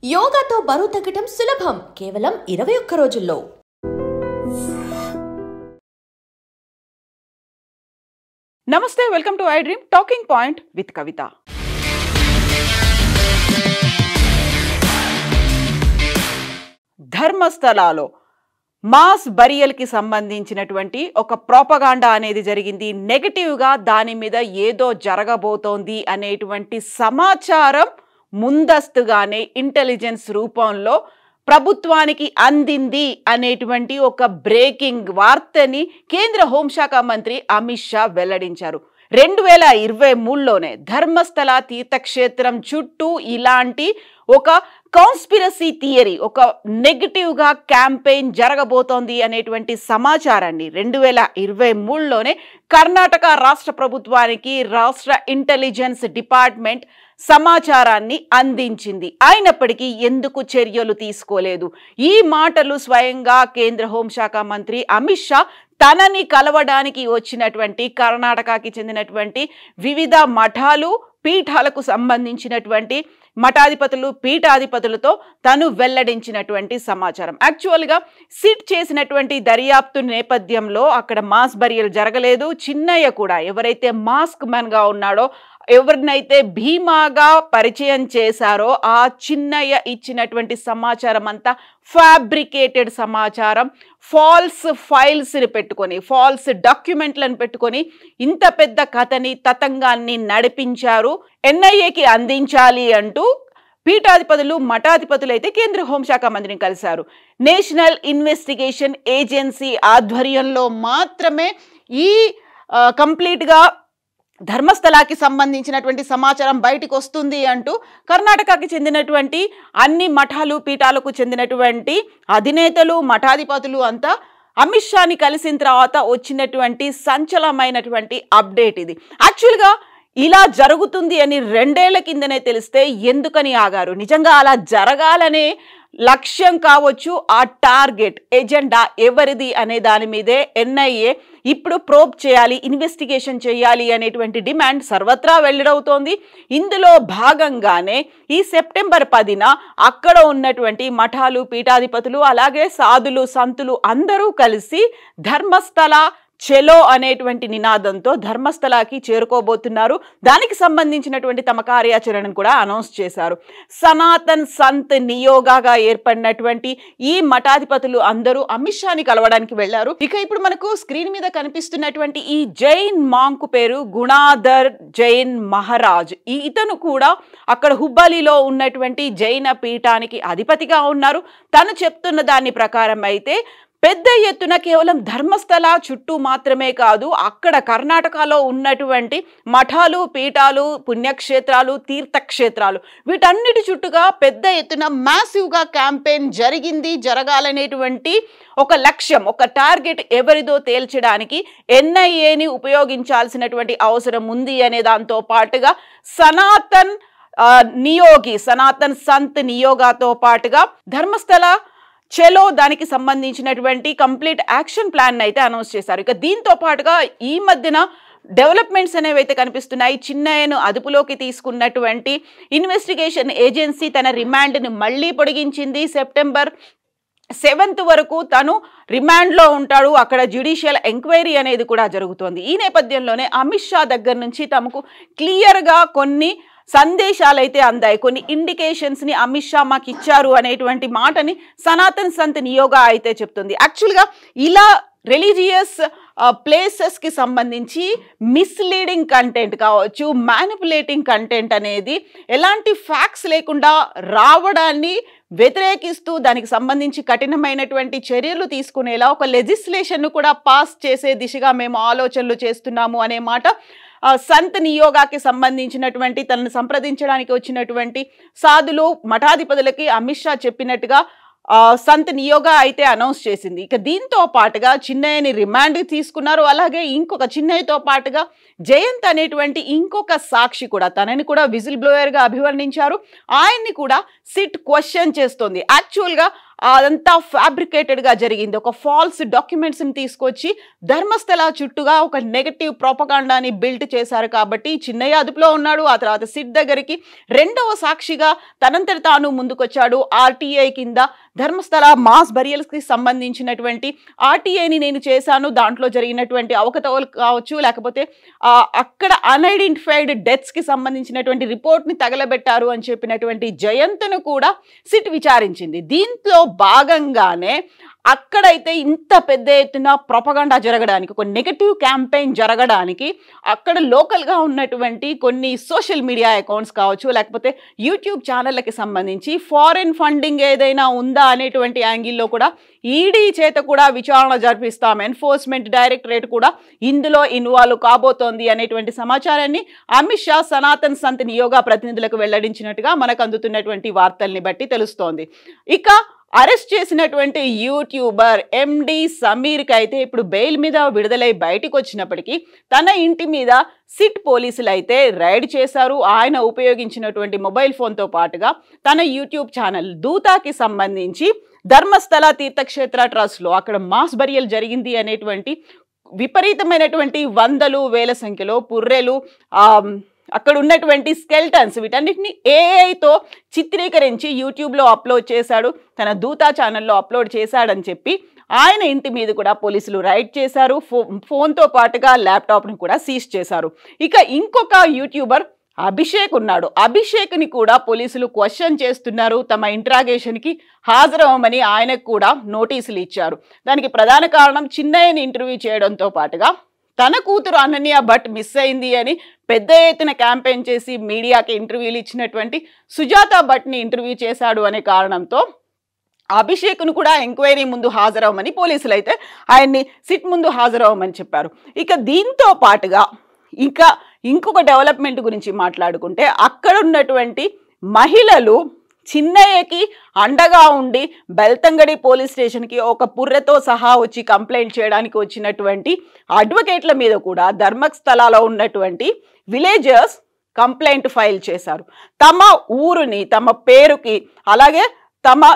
యోగాతో బరువు తగ్గడం సులభం కేవలం 21 రోజుల్లో. నమస్తే, welcome to I dream talking point with Kavitha. ధర్మస్థలాలో మాస్ బరియల్కి సంబంధించినటువంటి ఒక ప్రోపగాండా అనేది జరిగింది. నెగటివ్గా దాని మీద ఏదో జరగబోతోంది అనేటువంటి సమాచారం ముందస్తుగానే ఇంటెలిజెన్స్ రూపంలో ప్రభుత్వానికి అందింది అనేటువంటి ఒక బ్రేకింగ్ వార్తని కేంద్ర హోంశాఖ మంత్రి అమిత్ షా వెల్లడించారు. 2023లోనే ధర్మస్థల తీర్థక్షేత్రం చుట్టూ ఇలాంటి ఒక కాన్స్పిరసీ థియరీ, ఒక నెగటివ్గా క్యాంపెయిన్ జరగబోతోంది అనేటువంటి సమాచారాన్ని 2023లోనే కర్ణాటక రాష్ట్ర ప్రభుత్వానికి రాష్ట్ర ఇంటెలిజెన్స్ డిపార్ట్మెంట్ సమాచారాన్ని అందించింది. అయినప్పటికీ ఎందుకు చర్యలు తీసుకోలేదు? ఈ మాటలు స్వయంగా కేంద్ర హోంశాఖ మంత్రి అమిత్ షా తనని కలవడానికి వచ్చినటువంటి కర్ణాటకకి చెందినటువంటి వివిధ మఠాలు పీఠాలకు సంబంధించినటువంటి మఠాధిపతులు పీఠాధిపతులతో తను వెల్లడించినటువంటి సమాచారం. యాక్చువల్గా సిట్ చేసినటువంటి దర్యాప్తు నేపథ్యంలో అక్కడ మాస్ బరియల్ జరగలేదు. చిన్నయ్య కూడా ఎవరైతే మాస్క్ మ్యాన్గా ఉన్నాడో, ఎవరినైతే భీమాగా పరిచయం చేశారో ఆ చిన్నయ్య ఇచ్చినటువంటి సమాచారం అంతా ఫ్యాబ్రికేటెడ్ సమాచారం, ఫాల్స్ ఫైల్స్ని పెట్టుకొని, ఫాల్స్ డాక్యుమెంట్లను పెట్టుకొని ఇంత పెద్ద కథని తతంగాన్ని నడిపించారు. ఎన్ఐఏకి అందించాలి అంటూ పీఠాధిపతులు మఠాధిపతులు అయితే కేంద్ర హోంశాఖ మంత్రిని కలిశారు. నేషనల్ ఇన్వెస్టిగేషన్ ఏజెన్సీ ఆధ్వర్యంలో మాత్రమే ఈ కంప్లీట్గా ధర్మస్థలాకి సంబంధించినటువంటి సమాచారం బయటకు వస్తుంది అంటూ కర్ణాటకకి చెందినటువంటి అన్ని మఠాలు పీఠాలకు చెందినటువంటి అధినేతలు మఠాధిపతులు అంతా అమిత్ షాని కలిసిన తర్వాత వచ్చినటువంటి సంచలనమైనటువంటి అప్డేట్ ఇది. యాక్చువల్గా ఇలా జరుగుతుంది అని 2 ఏళ్ల కిందనే తెలిస్తే ఎందుకని ఆగారు? నిజంగా అలా జరగాలనే లక్ష్యం కావచ్చు, ఆ టార్గెట్ ఎజెండా ఎవరిది అనే దాని మీదే ఎన్ఐఏ ఇప్పుడు ప్రోబ్ చేయాలి, ఇన్వెస్టిగేషన్ చేయాలి అనేటువంటి డిమాండ్ సర్వత్రా వెల్లడవుతోంది. ఇందులో భాగంగానే ఈ సెప్టెంబర్ 10న అక్కడ ఉన్నటువంటి మఠాలు పీఠాధిపతులు అలాగే సాధులు సంతులు అందరూ కలిసి ధర్మస్థల చెలో అనేటువంటి నినాదంతో ధర్మస్థలాకి చేరుకోబోతున్నారు. దానికి సంబంధించినటువంటి తమ కార్యాచరణను కూడా అనౌన్స్ చేశారు. సనాతన్ సంత్ నియోగాగా ఏర్పడినటువంటి ఈ మఠాధిపతులు అందరూ అమిత్ షాని కలవడానికి వెళ్లారు. ఇక ఇప్పుడు మనకు స్క్రీన్ మీద కనిపిస్తున్నటువంటి ఈ జైన్ మాంకు పేరు గుణాధర్ జైన్ మహారాజ్. ఇతను కూడా అక్కడ హుబ్బాలీలో ఉన్నటువంటి జైన పీఠానికి అధిపతిగా ఉన్నారు. తను చెప్తున్న దాని ప్రకారం అయితే పెద్ద ఎత్తున కేవలం ధర్మస్థల చుట్టూ మాత్రమే కాదు, అక్కడ కర్ణాటకలో ఉన్నటువంటి మఠాలు పీఠాలు పుణ్యక్షేత్రాలు తీర్థక్షేత్రాలు వీటన్నిటి చుట్టూగా పెద్ద ఎత్తున మ్యాసివ్గా క్యాంపెయిన్ జరగాలనేటువంటి ఒక లక్ష్యం, ఒక టార్గెట్ ఎవరిదో తేల్చడానికి ఎన్ఐఏని ఉపయోగించాల్సినటువంటి అవసరం ఉంది అనే దాంతో పాటుగా సనాతన్ సంత్ నియోగాతో పాటుగా ధర్మస్థల చెలో దానికి సంబంధించినటువంటి కంప్లీట్ యాక్షన్ ప్లాన్ అయితే అనౌన్స్ చేశారు. ఇక దీంతో పాటుగా ఈ మధ్యన డెవలప్మెంట్స్ అనేవి అయితే కనిపిస్తున్నాయి. చిన్నయ్యను అదుపులోకి తీసుకున్నటువంటి ఇన్వెస్టిగేషన్ ఏజెన్సీ తన రిమాండ్ని మళ్ళీ పొడిగించింది. సెప్టెంబర్ 7th వరకు తను రిమాండ్లో ఉంటాడు. అక్కడ జ్యుడిషియల్ ఎంక్వైరీ అనేది కూడా జరుగుతోంది. ఈ నేపథ్యంలోనే అమిత్ షా దగ్గర నుంచి తమకు క్లియర్గా కొన్ని సందేశాలు అయితే అందాయి, కొన్ని ఇండికేషన్స్ని అమిత్ షా మాకు ఇచ్చారు అనేటువంటి మాటని సనాతన్ సంత్ నియోగా అయితే చెప్తుంది. యాక్చువల్గా ఇలా రిలీజియస్ ప్లేసెస్కి సంబంధించి మిస్లీడింగ్ కంటెంట్ కావచ్చు, మ్యానిపులేటింగ్ కంటెంట్ అనేది ఎలాంటి ఫ్యాక్ట్స్ లేకుండా రావడాన్ని వ్యతిరేకిస్తూ దానికి సంబంధించి కఠినమైనటువంటి చర్యలు తీసుకునేలా ఒక లెజిస్లేషన్ను కూడా పాస్ చేసే దిశగా మేము ఆలోచనలు చేస్తున్నాము అనే మాట సంత్ నియోగాకి సంబంధించినటువంటి తనను సంప్రదించడానికి వచ్చినటువంటి సాధులు మఠాధిపతులకి అమిత్ షా చెప్పినట్టుగా సంత్ నియోగా అయితే అనౌన్స్ చేసింది. ఇక దీంతో పాటుగా చిన్నయ్యని రిమాండ్ తీసుకున్నారు. అలాగే ఇంకొక చిన్నయ్యతో పాటుగా జయంత్ అనేటువంటి ఇంకొక సాక్షి కూడా తనని కూడా విజిల్ బ్లోయర్గా అభివర్ణించారు. ఆయన్ని కూడా సిట్ క్వశ్చన్ చేస్తోంది. యాక్చువల్గా అదంతా ఫ్యాబ్రికేటెడ్గా జరిగింది. ఒక ఫాల్స్ డాక్యుమెంట్స్ని తీసుకొచ్చి ధర్మస్థల చుట్టూగా ఒక నెగటివ్ ప్రొపగాండాని బిల్డ్ చేశారు. కాబట్టి చిన్నయ్య అదుపులో ఉన్నాడు. ఆ తర్వాత సిట్ దగ్గరికి రెండవ సాక్షిగా తనంతట తాను ముందుకొచ్చాడు. ఆర్టీఐ కింద ధర్మస్థల మాస్ బరియల్స్కి సంబంధించినటువంటి ఆర్టీఐని నేను చేశాను, దాంట్లో జరిగినటువంటి అవకతవకలు కావచ్చు, లేకపోతే అక్కడ అన్ఐడెంటిఫైడ్ డెత్స్కి సంబంధించినటువంటి రిపోర్ట్ని తగలబెట్టారు అని చెప్పినటువంటి జయంత్ను కూడా సిట్ విచారించింది. దీంట్లో భాగంగానే అక్కడైతే ఇంత పెద్ద ఎత్తున ప్రొపగండా జరగడానికి, ఒక నెగటివ్ క్యాంపెయిన్ జరగడానికి అక్కడ లోకల్గా ఉన్నటువంటి కొన్ని సోషల్ మీడియా అకౌంట్స్ కావచ్చు, లేకపోతే యూట్యూబ్ ఛానళ్ళకి సంబంధించి ఫారిన్ ఫండింగ్ ఏదైనా ఉందా అనేటువంటి యాంగిల్లో కూడా ఈడీ చేత కూడా విచారణ జరిపిస్తాం, ఎన్ఫోర్స్మెంట్ డైరెక్టరేట్ కూడా ఇందులో ఇన్వాల్వ్ కాబోతోంది అనేటువంటి సమాచారాన్ని అమిత్ షా సనాతన్ సంత్ నియోగా ప్రతినిధులకు వెల్లడించినట్టుగా మనకు అందుతున్నటువంటి వార్తల్ని బట్టి తెలుస్తోంది. ఇక అరెస్ట్ చేసినటువంటి యూట్యూబర్ ఎండి సమీర్కి అయితే ఇప్పుడు బెయిల్ మీద విడుదలై బయటకు వచ్చినప్పటికీ తన ఇంటి మీద సిట్ పోలీసులు అయితే రైడ్ చేశారు. ఆయన ఉపయోగించినటువంటి మొబైల్ ఫోన్తో పాటుగా తన యూట్యూబ్ ఛానల్ దూతాకి సంబంధించి ధర్మస్థల తీర్థక్షేత్ర ట్రస్ట్లో అక్కడ మాస్ బరియల్ జరిగింది అనేటువంటి విపరీతమైనటువంటి వందలు వేల సంఖ్యలో పుర్రెలు, అక్కడ ఉన్నటువంటి స్కెల్టన్స్, వీటన్నిటిని ఏఐతో చిత్రీకరించి యూట్యూబ్లో అప్లోడ్ చేశాడు, తన దూతా ఛానల్లో అప్లోడ్ చేశాడని చెప్పి ఆయన ఇంటి మీద కూడా పోలీసులు రైడ్ చేశారు. ఫోన్తో పాటుగా ల్యాప్టాప్ని కూడా సీజ్ చేశారు. ఇక ఇంకొక యూట్యూబర్ అభిషేక్ ఉన్నాడు. అభిషేక్ని కూడా పోలీసులు క్వశ్చన్ చేస్తున్నారు. తమ ఇంట్రాగేషన్కి హాజరవ్వమని ఆయనకు కూడా నోటీసులు ఇచ్చారు. దానికి ప్రధాన కారణం చిన్నయ్యని ఇంటర్వ్యూ చేయడంతో పాటుగా తన కూతురు అనన్య భట్ మిస్ అయింది అని పెద్ద ఎత్తున క్యాంపెయిన్ చేసి మీడియాకి ఇంటర్వ్యూలు ఇచ్చినటువంటి సుజాత భట్ని ఇంటర్వ్యూ చేశాడు అనే కారణంతో అభిషేక్ను కూడా ఎంక్వైరీ ముందు హాజరవ్వమని పోలీసులు అయితే ఆయన్ని సిట్ ముందు హాజరవ్వమని చెప్పారు. ఇక దీంతో పాటుగా ఇంకా ఇంకొక డెవలప్మెంట్ గురించి మాట్లాడుకుంటే అక్కడ ఉన్నటువంటి మహిళలు చిన్నయ్యకి అండగా ఉండి బెల్తంగడి పోలీస్ స్టేషన్కి ఒక పుర్రెతో సహా వచ్చి కంప్లైంట్ చేయడానికి వచ్చినటువంటి అడ్వకేట్ల మీద కూడా ధర్మస్థలాలో ఉన్నటువంటి విలేజర్స్ కంప్లైంట్ ఫైల్ చేశారు. తమ ఊరుని, తమ పేరుకి, అలాగే తమ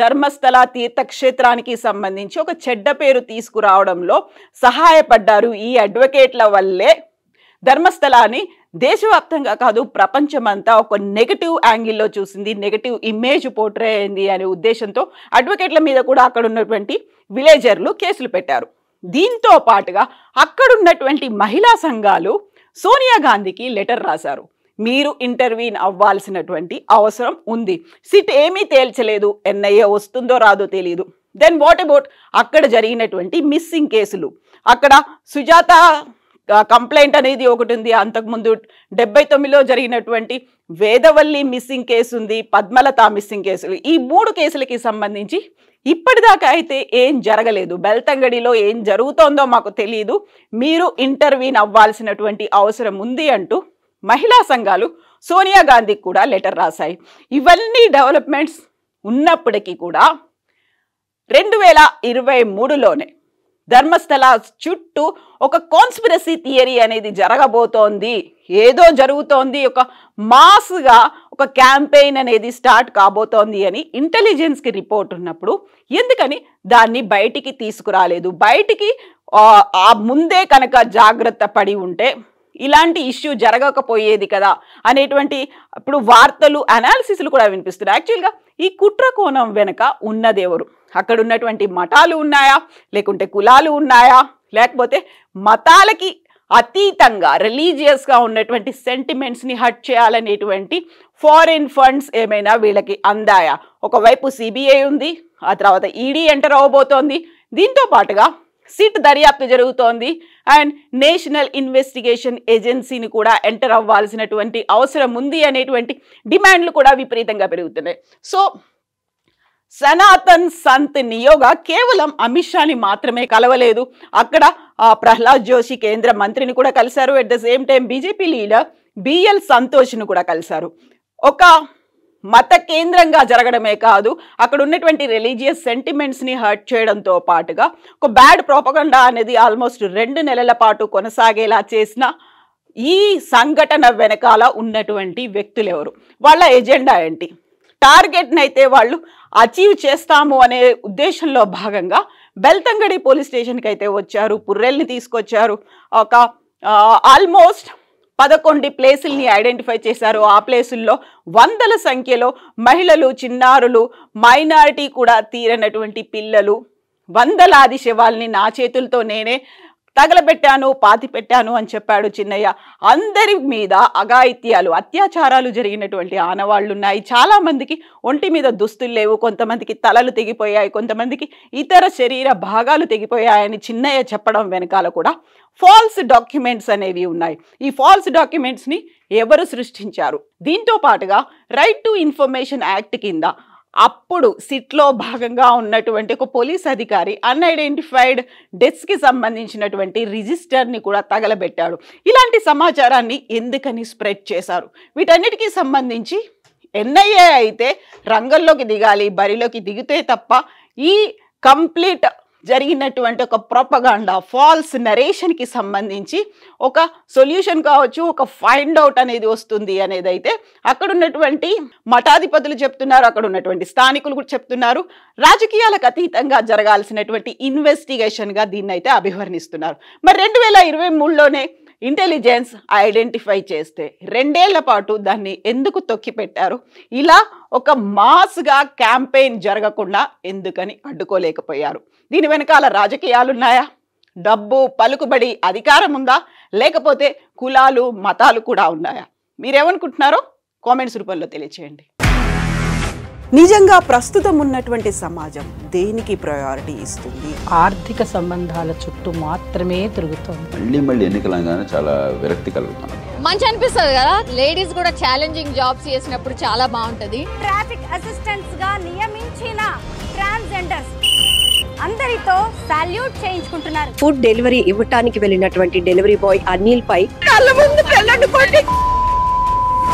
ధర్మస్థల తీర్థక్షేత్రానికి సంబంధించి ఒక చెడ్డ పేరు తీసుకురావడంలో సహాయపడ్డారు. ఈ అడ్వకేట్ల వల్లే ధర్మస్థలాన్ని దేశవ్యాప్తంగా కాదు ప్రపంచమంతా ఒక నెగటివ్ యాంగిల్లో చూసింది, నెగటివ్ ఇమేజ్ పోర్ట్రే అయింది అనే ఉద్దేశంతో అడ్వకేట్ల మీద కూడా అక్కడ ఉన్నటువంటి విలేజర్లు కేసులు పెట్టారు. దీంతో పాటుగా అక్కడున్నటువంటి మహిళా సంఘాలు సోనియా గాంధీకి లెటర్ రాశారు. మీరు ఇంటర్వ్యూన్ అవ్వాల్సినటువంటి అవసరం ఉంది, సిట్ ఏమీ తేల్చలేదు, ఎన్ఐఏ వస్తుందో రాదో తెలియదు. దెన్ వాట్ అబౌట్ అక్కడ జరిగినటువంటి మిస్సింగ్ కేసులు? అక్కడ సుజాత కంప్లైంట్ అనేది ఒకటి ఉంది, అంతకుముందు 79లో జరిగినటువంటి వేదవల్లి మిస్సింగ్ కేసు ఉంది, పద్మలత మిస్సింగ్ కేసులు. ఈ 3 కేసులకి సంబంధించి ఇప్పటిదాకా అయితే ఏం జరగలేదు. బెల్తంగడిలో ఏం జరుగుతోందో మాకు తెలియదు, మీరు ఇంటర్వ్యూన్ అవ్వాల్సినటువంటి అవసరం ఉంది అంటూ మహిళా సంఘాలు సోనియా గాంధీకి కూడా లెటర్ రాశాయి. ఇవన్నీ డెవలప్మెంట్స్ ఉన్నప్పటికీ కూడా 2023లోనే ధర్మస్థల చుట్టూ ఒక కాన్స్పిరసీ థియరీ అనేది జరగబోతోంది, ఏదో జరుగుతోంది, ఒక మాస్గా ఒక క్యాంపెయిన్ అనేది స్టార్ట్ కాబోతోంది అని ఇంటెలిజెన్స్కి రిపోర్ట్ ఉన్నప్పుడు ఎందుకని దాన్ని బయటికి తీసుకురాలేదు? బయటికి ముందే కనుక జాగ్రత్త పడి ఉంటే ఇలాంటి ఇష్యూ జరగకపోయేది కదా అనేటువంటి ఇప్పుడు వార్తలు, అనాలిసిస్లు కూడా వినిపిస్తున్నాయి. యాక్చువల్గా ఈ కుట్ర కోణం వెనుక ఉన్నదెవరు? అక్కడ ఉన్నటువంటి మఠాలు ఉన్నాయా, లేకుంటే కులాలు ఉన్నాయా, లేకపోతే మతాలకి అతీతంగా రిలీజియస్గా ఉన్నటువంటి సెంటిమెంట్స్ని హర్ట్ చేయాలనేటువంటి ఫారిన్ ఫండ్స్ ఏమైనా వీళ్ళకి అందాయా? ఒకవైపు సిబిఐ ఉంది, ఆ తర్వాత ఈడీ ఎంటర్ అవ్వబోతోంది, దీంతో పాటుగా సిట్ దర్యాప్తు జరుగుతోంది, అండ్ నేషనల్ ఇన్వెస్టిగేషన్ ఏజెన్సీని కూడా ఎంటర్ అవ్వాల్సినటువంటి అవసరం ఉంది అనేటువంటి డిమాండ్లు కూడా విపరీతంగా పెరుగుతున్నాయి. సో సనాతన్ సంత్ నియోగా కేవలం అమిత్ షాని మాత్రమే కలవలేదు, అక్కడ ప్రహ్లాద్ జోషి కేంద్ర మంత్రిని కూడా కలిశారు. At the same time BJP leader BL సంతోష్ను కూడా కలిశారు. ఒక మత కేంద్రంగా జరగడమే కాదు, అక్కడ ఉన్నటువంటి రిలీజియస్ సెంటిమెంట్స్ని హర్ట్ చేయడంతో పాటుగా ఒక బ్యాడ్ ప్రోపగండా అనేది ఆల్మోస్ట్ 2 నెలల పాటు కొనసాగేలా చేసిన ఈ సంఘటన వెనకాల ఉన్నటువంటి వ్యక్తులు ఎవరు, వాళ్ళ ఎజెండా ఏంటి? టార్గెట్ని అయితే వాళ్ళు అచీవ్ చేస్తాము అనే ఉద్దేశంలో భాగంగా బెల్తంగడి పోలీస్ స్టేషన్కి అయితే వచ్చారు. పుర్రెల్ని తీసుకొచ్చారు. ఒక ఆల్మోస్ట్ 11 ప్లేసుల్ని ఐడెంటిఫై చేశారు. ఆ ప్లేసుల్లో వందల సంఖ్యలో మహిళలు, చిన్నారులు, మైనారిటీ కూడా తీరనటువంటి పిల్లలు, వందలాది శవాల్ని నా చేతులతో నేనే తగలబెట్టాను, పాతి పెట్టాను అని చెప్పాడు చిన్నయ్య. అందరి మీద అఘాయిత్యాలు, అత్యాచారాలు జరిగినటువంటి ఆనవాళ్లు ఉన్నాయి. చాలా మందికి ఒంటి మీద దుస్తులు లేవు, కొంతమందికి తలలు తెగిపోయాయి, కొంతమందికి ఇతర శరీర భాగాలు తెగిపోయాయని చిన్నయ్య చెప్పడం వెనకాల కూడా ఫాల్స్ డాక్యుమెంట్స్ అనేవి ఉన్నాయి. ఈ ఫాల్స్ డాక్యుమెంట్స్ని ఎవరు సృష్టించారు? దీంతో పాటుగా రైట్ టు ఇన్ఫర్మేషన్ యాక్ట్ కింద అప్పుడు సిట్లో భాగంగా ఉన్నటువంటి ఒక పోలీస్ అధికారి అన్ఐడెంటిఫైడ్ డెత్స్కి సంబంధించినటువంటి రిజిస్టర్ని కూడా తగలబెట్టాడు. ఇలాంటి సమాచారాన్ని ఎందుకని స్ప్రెడ్ చేశారు? వీటన్నిటికీ సంబంధించి ఎన్ఐఏ అయితే రంగంలోకి దిగాలి, బరిలోకి దిగితే తప్ప ఈ కంప్లీట్ జరిగినటువంటి ఒక ప్రొపగాండా, ఫాల్స్ నరేషన్కి సంబంధించి ఒక సొల్యూషన్ కావచ్చు, ఒక ఫైండ్ అవుట్ అనేది వస్తుంది అనేది అయితే అక్కడ ఉన్నటువంటి మఠాధిపతులు చెప్తున్నారు, అక్కడ ఉన్నటువంటి స్థానికులు కూడా చెప్తున్నారు. రాజకీయాలకు అతీతంగా జరగాల్సినటువంటి ఇన్వెస్టిగేషన్గా దీన్ని అయితే అభివర్ణిస్తున్నారు. మరి 2023లోనే ఇంటెలిజెన్స్ ఐడెంటిఫై చేస్తే 2 ఏళ్ల పాటు దాన్ని ఎందుకు తొక్కిపెట్టారు? ఇలా ఒక మాస్గా క్యాంపెయిన్ జరగకుండా ఎందుకని అడ్డుకోలేకపోయారు? దీని వెనకాల రాజకీయాలున్నాయా? డబ్బు, పలుకుబడి, అధికారం ఉందా? లేకపోతే కులాలు, మతాలు కూడా ఉన్నాయా? మీరేమనుకుంటున్నారో కామెంట్స్ రూపంలో తెలియచేయండి. నిజంగా ప్రస్తుతం ఉన్నటువంటి సమాజం దేనికి ప్రయారిటీ ఇస్తుంది? ఆర్థిక సంబంధాల చుట్టూ మాత్రమే తిరుగుతుంది. మళ్ళీ ఎన్నికలంగానే చాలా విరక్తి కలుగుతాను. మంచి అనిపిస్తుంది కదా, లేడీస్ కూడా ఛాలెంజింగ్ జాబ్స్ చేసినప్పుడు చాలా బాగుంటది. ట్రాఫిక్ అసిస్టెంట్స్ గా నియమించిన ట్రాన్స్జెండర్స్ అందరితో సాల్యూట్ చేయించుకుంటున్నారు. ఫుడ్ డెలివరీ ఇవ్వటానికి వెళ్ళినటువంటి డెలివరీ బాయ్ అనిల్ పై కళ్ళ ముందు